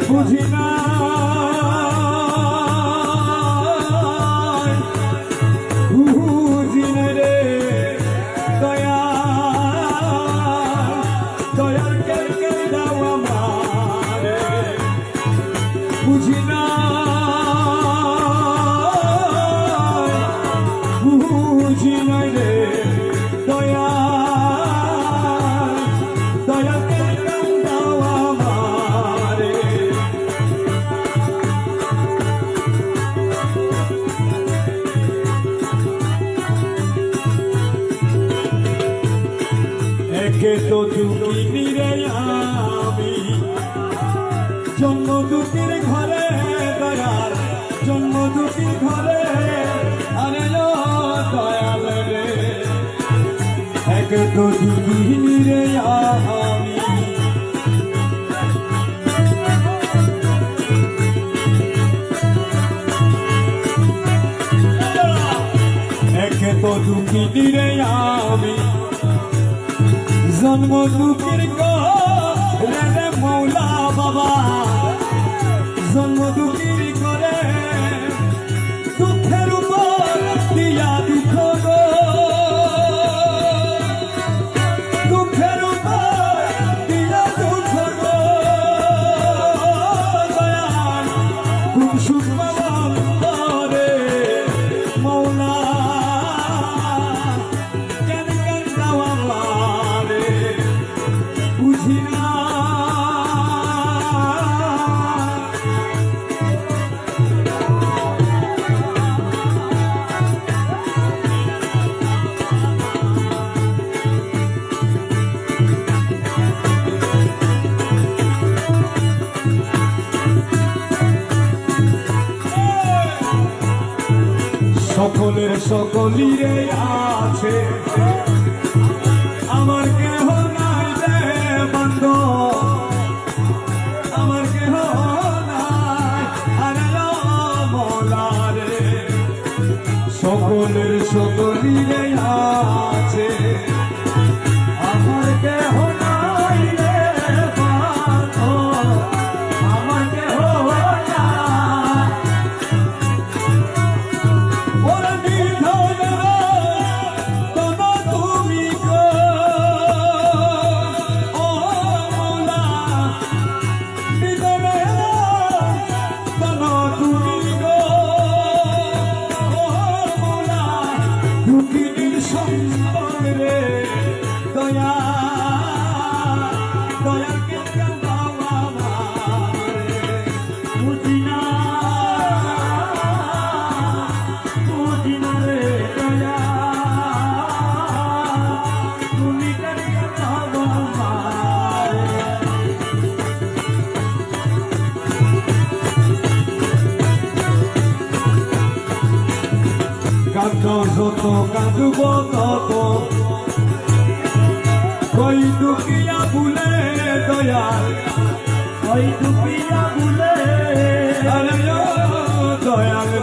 বুঝি না বুঝি না রে দয়া দয়ার কে দাও আমারে বুঝি না বুঝি না রে দয়া দয়ার কে দাও আমারে একে তো দুঃখিনী রে আমি জন্ম দুঃখীর ঘরে দয়াল জন্ম দুঃখীর ঘরে আরে দয়াল রে একে তো দুঃখিনী রে আমি একে তো দুঃখিনী রে আমি জন্ম দুঃখের ঘরে মৌলা বাবা জন্ম দুঃখের ঘরে দুঃখের উপর দিয়া দুঃখ গো দুঃখের উপর দিয়া দুঃখ গো দয়াল খুব সুখ রে মৌলা কেন কেন দাও আমারে বুঝি না সকলের সকলিরে আছে আমার কেহ নাই রে বান্ধব আমার কেহ নাই আরে মৌলা রে সকলের সকলিরে আছে আমার কেহ নাই রে বান্ধব আমার কেহ দয়া দয়া কে দাও আমারে বুঝি না রে দয়া তুমি কে দাও আমারে কাঁদ যত কাঁদব তত ওই দুঃখিয়া ভুলে দয়াল ওই দুঃখিয়া ভুলে দয়াল